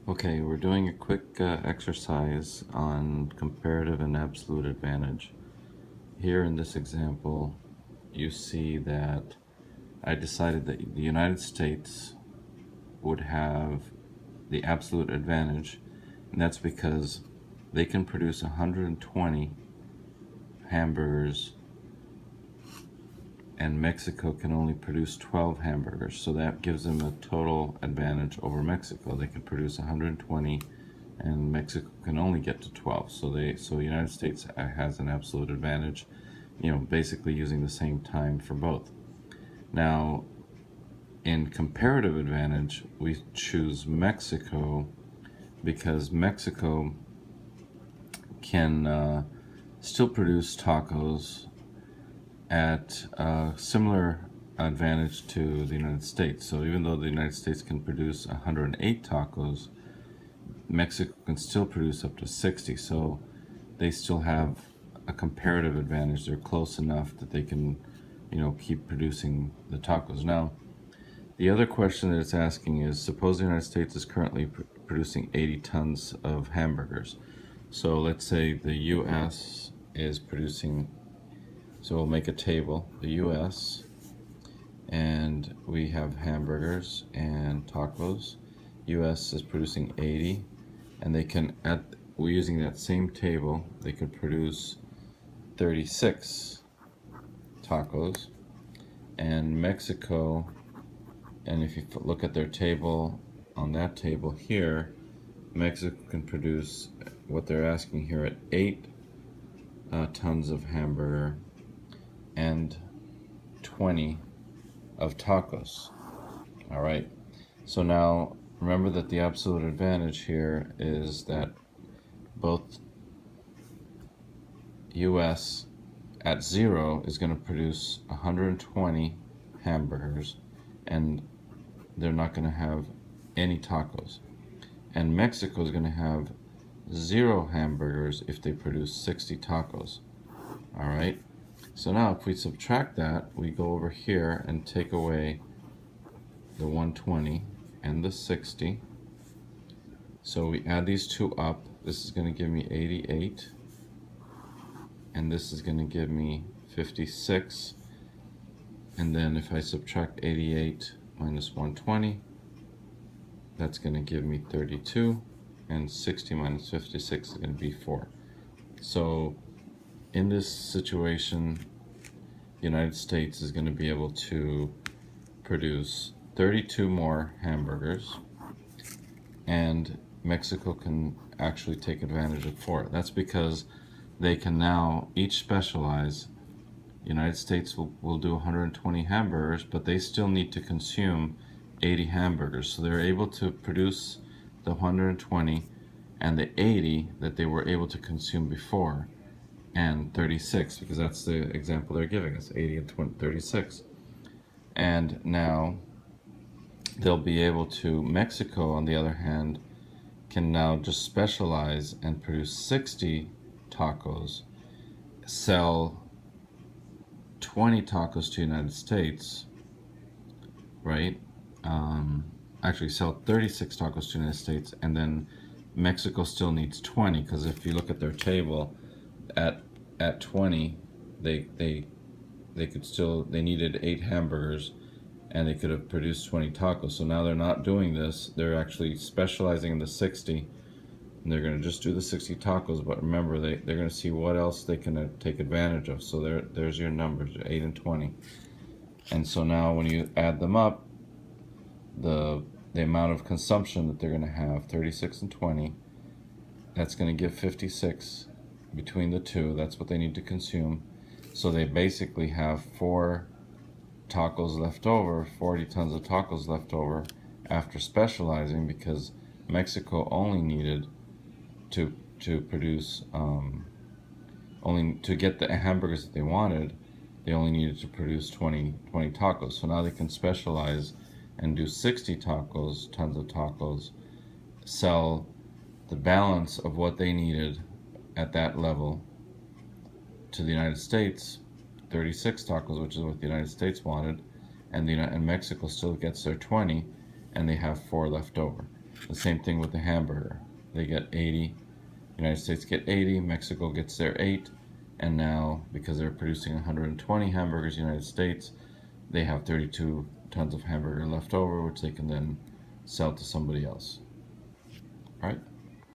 Okay, we're doing a quick exercise on comparative and absolute advantage. Here in this example, you see that I decided that the United States would have the absolute advantage, and that's because they can produce 120 hamburgers and Mexico can only produce 12 hamburgers. So that gives them a total advantage over Mexico. They can produce 120 and Mexico can only get to 12. So the United States has an absolute advantage, basically using the same time for both. Now, in comparative advantage, we choose Mexico because Mexico can still produce tacos at a similar advantage to the United States. So even though the United States can produce 108 tacos, Mexico can still produce up to 60. So they still have a comparative advantage. They're close enough that they can, keep producing the tacos. Now, the other question that it's asking is, suppose the United States is currently producing 80 tons of hamburgers. So let's say the U.S. is producing, so we'll make a table, the U.S., and we have hamburgers and tacos. U.S. is producing 80, and we're using that same table, they could produce 36 tacos. And Mexico, and if you look at their table, on that table here, Mexico can produce what they're asking here at 8 tons of hamburger and 20 of tacos. All right, so now remember that the absolute advantage here is that both US at 0 is going to produce 120 hamburgers and they're not going to have any tacos. And Mexico is going to have 0 hamburgers if they produce 60 tacos. All right, so now if we subtract that, we go over here and take away the 120 and the 60. So we add these two up. This is going to give me 88. And this is going to give me 56. And then if I subtract 88 minus 120, that's going to give me 32. And 60 minus 56 is going to be 4. So in this situation, the United States is going to be able to produce 32 more hamburgers, and Mexico can actually take advantage of 4. That's because they can now each specialize. The United States will do 120 hamburgers, but they still need to consume 80 hamburgers. So they're able to produce the 120 and the 80 that they were able to consume before, and 36, because that's the example they're giving us, 80 and 36. And now they'll be able to, Mexico on the other hand, can now just specialize and produce 60 tacos, sell 20 tacos to the United States, right? Actually sell 36 tacos to the United States, and then Mexico still needs 20, because if you look at their table, at 20, they needed 8 hamburgers, and they could have produced 20 tacos. So now they're not doing this. They're actually specializing in the 60, and they're going to just do the 60 tacos. But remember, they're going to see what else they can take advantage of. So there's your numbers, 8 and 20. And so now when you add them up, the amount of consumption that they're going to have, 36 and 20, that's going to give 56 between the two. That's what they need to consume. So they basically have 4 tacos left over, 40 tons of tacos left over after specializing, because Mexico only needed to produce only to get the hamburgers that they wanted, they only needed to produce 20 tacos. So now they can specialize and do 60 tacos, tons of tacos, sell the balance of what they needed at that level to the United States, 36 tacos, which is what the United States wanted, and Mexico still gets their 20, and they have 4 left over. The same thing with the hamburger. They get 80. United States get 80. Mexico gets their 8. And now, because they're producing 120 hamburgers, United States, they have 32 tons of hamburger left over, which they can then sell to somebody else. All right?